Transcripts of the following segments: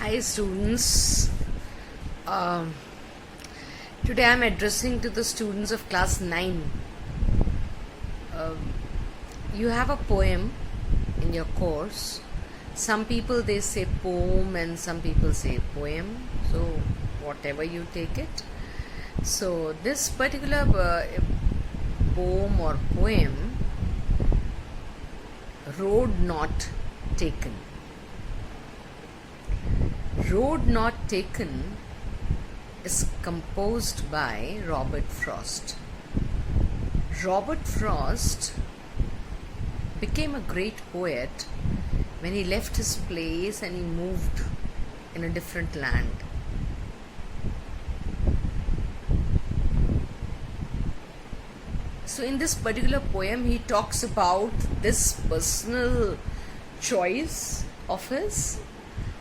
Hi students. Um, Today I am addressing to the students of class 9. You have a poem in your course. Some people they say poem and some people say poem. So whatever you take it. So this particular poem or poem, Road Not Taken. Road Not Taken is composed by Robert Frost. Robert Frost became a great poet when he left his place and he moved in a different land. So in this particular poem he talks about this personal choice of his.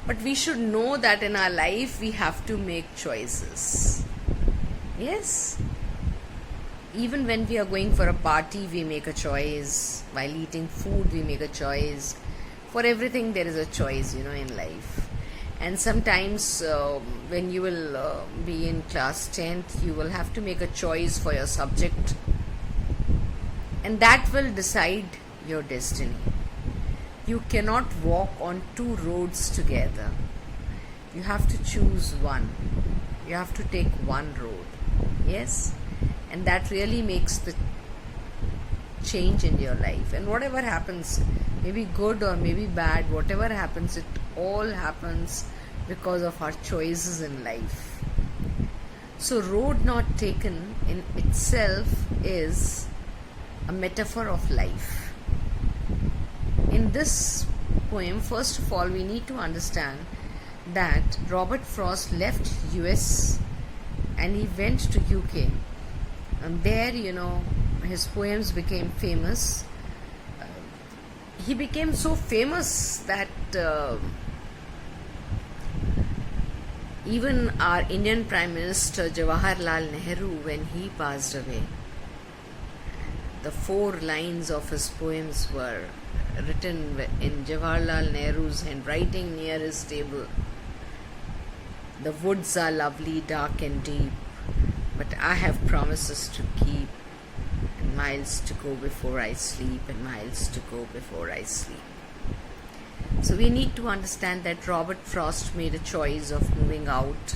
But we should know that in our life we have to make choices. Yes? Even when we are going for a party, we make a choice. While eating food, we make a choice. For everything, there is a choice, in life. And sometimes when you will be in class 10th, you will have to make a choice for your subject. And that will decide your destiny. You cannot walk on two roads together. You have to choose one. You have to take one road. Yes? And that really makes the change in your life. And whatever happens, maybe good or maybe bad, whatever happens, it all happens because of our choices in life. So, road not taken in itself is a metaphor of life. In this poem, first of all, we need to understand that Robert Frost left US and he went to UK. And there, his poems became famous. He became so famous that even our Indian Prime Minister Jawaharlal Nehru, when he passed away, the 4 lines of his poems were written in Jawaharlal Nehru's handwriting near his table. The woods are lovely, dark and deep, but I have promises to keep, and miles to go before I sleep, and miles to go before I sleep. So we need to understand that Robert Frost made a choice of moving out,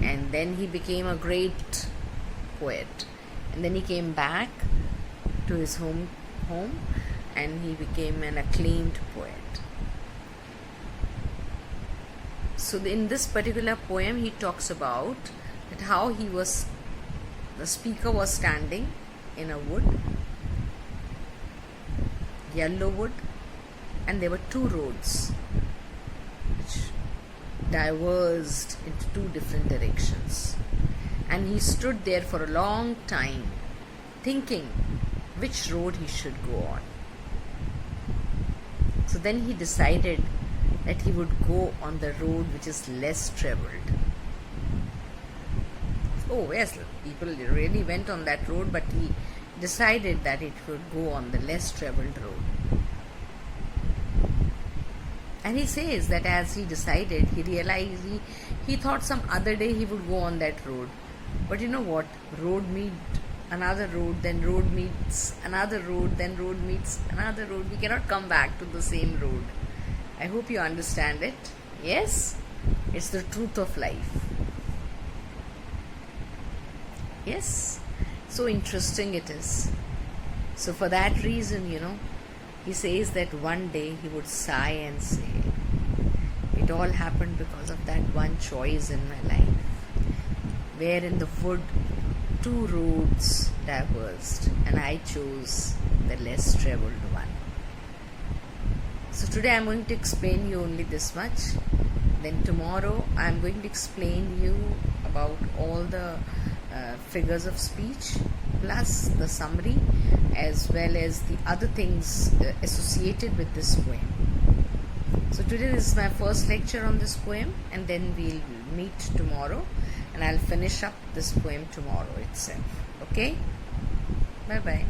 and then he became a great poet. And then he came back to his home and he became an acclaimed poet. So in this particular poem he talks about that how the speaker was standing in a wood, yellow wood, and there were 2 roads which diverged into 2 different directions. And he stood there for a long time thinking which road he should go on. So then he decided that he would go on the road which is less traveled. Oh yes, people really went on that road, but he decided that it would go on the less traveled road. And he says that as he decided, he realized he thought some other day he would go on that road. But you know what? Road meets another road, then road meets another road, then road meets another road. We cannot come back to the same road. I hope you understand it. Yes? It's the truth of life. Yes? So interesting it is. So for that reason, he says that one day he would sigh and say, it all happened because of that one choice in my life, where in the wood 2 roads diverged and I chose the less traveled one. So today I am going to explain you only this much. Then tomorrow I am going to explain you about all the figures of speech plus the summary as well as the other things associated with this poem. So today this is my first lecture on this poem, and then we'll meet tomorrow and I'll finish up this poem tomorrow itself. Okay? Bye bye.